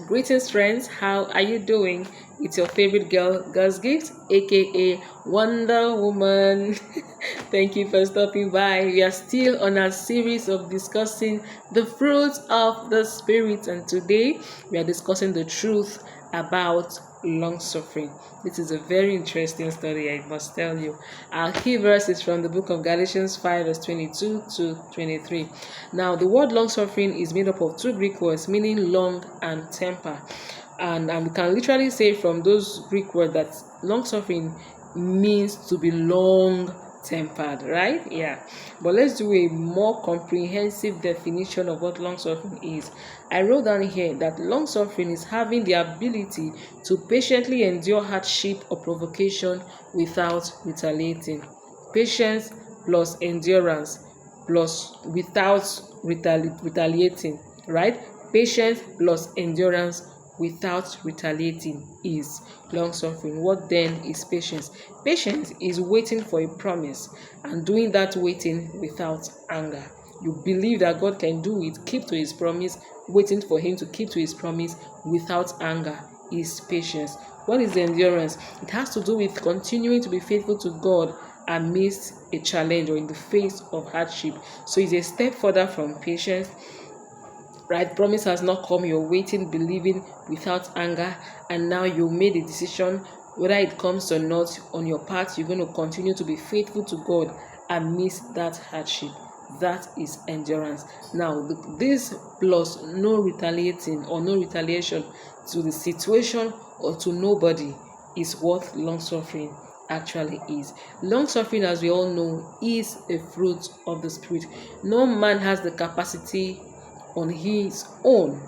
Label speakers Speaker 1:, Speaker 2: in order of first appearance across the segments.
Speaker 1: Greetings, friends. How are you doing? It's your favorite girl, Girls Gift, aka Wonder Woman. Thank you for stopping by. We are still on our series of discussing the fruits of the Spirit, and today we are discussing the truth about long suffering. This is a very interesting study, I must tell you. Our key verse is from the book of Galatians 5, verse 22 to 23. Now, the word long suffering is made up of two Greek words meaning long and temper. And we can literally say from those Greek words that long suffering means to be long tempered, right? Yeah. But let's do a more comprehensive definition of what long suffering is. I wrote down here that long suffering is having the ability to patiently endure hardship or provocation without retaliating. Patience plus endurance plus without retaliating, right? Patience plus endurance without retaliating is long suffering. What then is patience? Patience is waiting for a promise and doing that waiting without anger. You believe that God can do it, keep to his promise, waiting for him to keep to his promise without anger is patience. What is endurance? It has to do with continuing to be faithful to God amidst a challenge or in the face of hardship. So it's a step further from patience, right? Promise has not come, you're waiting, believing without anger, and now you made a decision. Whether it comes or not on your part, you're going to continue to be faithful to God amidst that hardship. That is endurance. Now, this plus no retaliating or no retaliation to the situation or to nobody is what long suffering actually is. Long suffering, as we all know, is a fruit of the Spirit. No man has the capacity on his own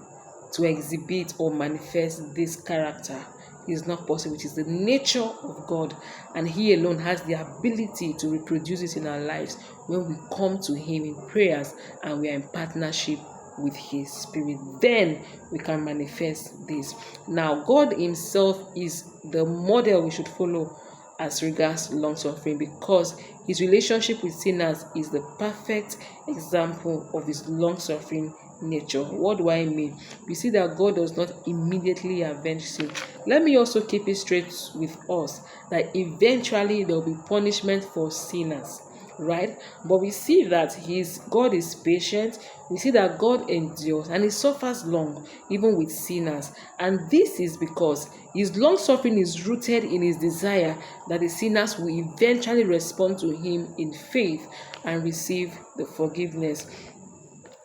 Speaker 1: to exhibit or manifest this character. Is not possible. It is the nature of God, and he alone has the ability to reproduce it in our lives when we come to him in prayers and we are in partnership with his Spirit. Then we can manifest this. Now, God himself is the model we should follow as regards long suffering, because his relationship with sinners is the perfect example of his long suffering nature. What do I mean? We see that God does not immediately avenge sin. Let me also keep it straight with us that eventually there will be punishment for sinners, right? But we see that God is patient. We see that God endures and he suffers long even with sinners, and this is because his long suffering is rooted in his desire that the sinners will eventually respond to him in faith and receive the forgiveness.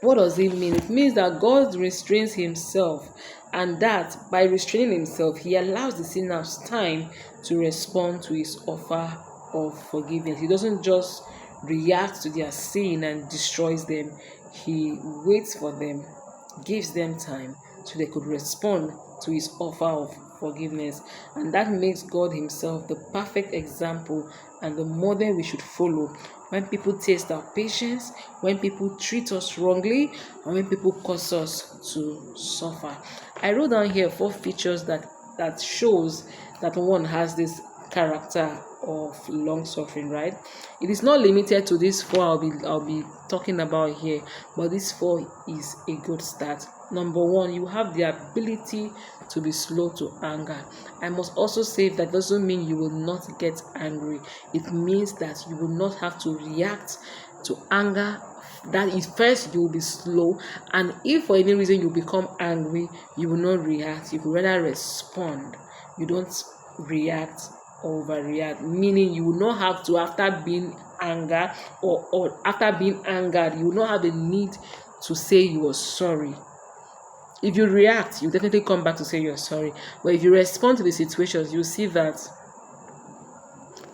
Speaker 1: What does it mean? It means that God restrains himself, and that by restraining himself, he allows the sinners time to respond to his offer of forgiveness. He doesn't just react to their sin and destroys them. He waits for them, gives them time so they could respond to his offer of forgiveness. And that makes God himself the perfect example and the model we should follow when people taste our patience, when people treat us wrongly, and when people cause us to suffer. I wrote down here 4 features that shows that one has this character of long suffering, right? It is not limited to these 4 I'll be talking about here, but this 4 is a good start. Number 1, you have the ability to be slow to anger. I must also say that doesn't mean you will not get angry. It means that you will not have to react to anger. That is, first you will be slow, and if for any reason you become angry, you will not react. You will rather respond. You don't react or overreact, meaning you will not have to, after being angered or after being angered, you will not have the need to say you are sorry. If you react, you definitely come back to say you're sorry. But if you respond to the situations, you see that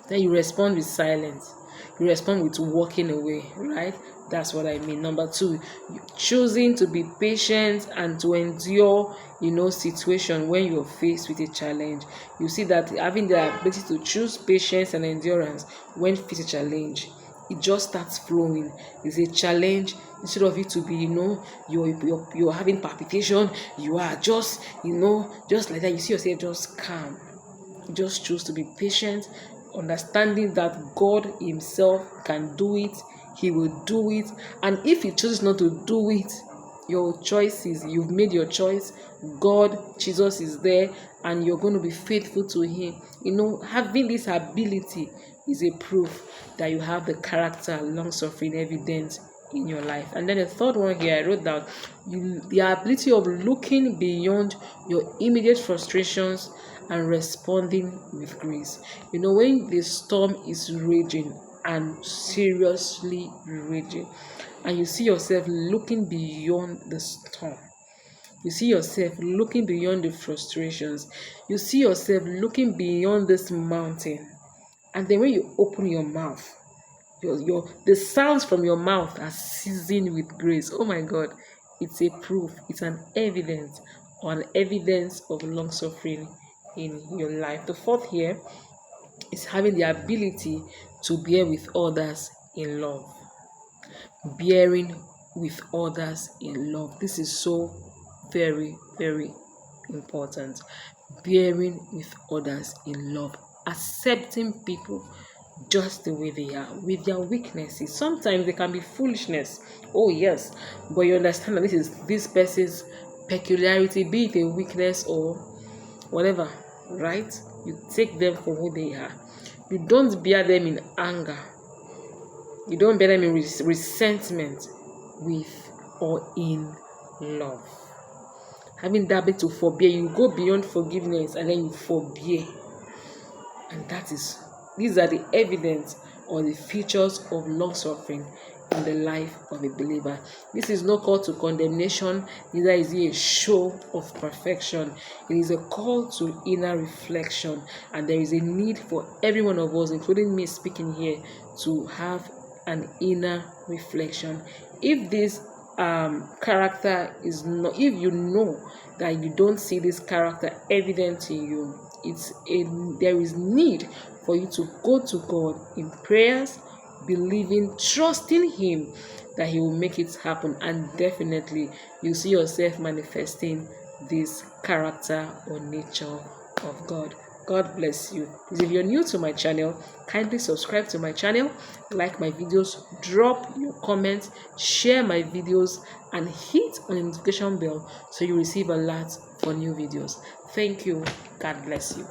Speaker 1: then you respond with silence. You respond with walking away, right? That's what I mean. Number 2, choosing to be patient and to endure, situation when you're faced with a challenge. You see that having the ability to choose patience and endurance when faced with a challenge, it just starts flowing. It's a challenge. Instead of it to be, you're having palpitation, you are just, just like that. You see yourself just calm. Just choose to be patient, understanding that God himself can do it. He will do it. And if he chooses not to do it, your choices. You've made your choice. God, Jesus is there, and you're going to be faithful to him. Having this ability is a proof that you have the character, long suffering evidence in your life. And then the third one here, I wrote down the ability of looking beyond your immediate frustrations and responding with grace. When the storm is raging and seriously raging, and you see yourself looking beyond the storm, you see yourself looking beyond the frustrations, you see yourself looking beyond this mountain, and then when you open your mouth, the sounds from your mouth are seasoned with grace. Oh my God, it's a proof, it's an evidence, or an evidence of long suffering in your life. The fourth here is having the ability to bear with others in love. Bearing with others in love. This is so very, very important. Bearing with others in love. Accepting people just the way they are, with their weaknesses. Sometimes they can be foolishness. Oh yes, but you understand that this is this person's peculiarity, be it a weakness or whatever, right? You take them for who they are. You don't bear them in anger. You don't bear them in resentment, with or in love. Having that ability to forbear, you go beyond forgiveness and then you forbear. And these are the evidence or the features of long suffering in the life of a believer. This is no call to condemnation, neither is it a show of perfection. It is a call to inner reflection, and there is a need for every one of us, including me speaking here, to have an inner reflection. If this character is not, if you know that you don't see this character evident in you, there is need for you to go to God in prayers, believing, trusting him that he will make it happen, and definitely you see yourself manifesting this character or nature of God. God bless you. Please, if you're new to my channel, kindly subscribe to my channel, like my videos, drop your comments, share my videos, and hit on the notification bell so you receive alerts for new videos. Thank you. God bless you.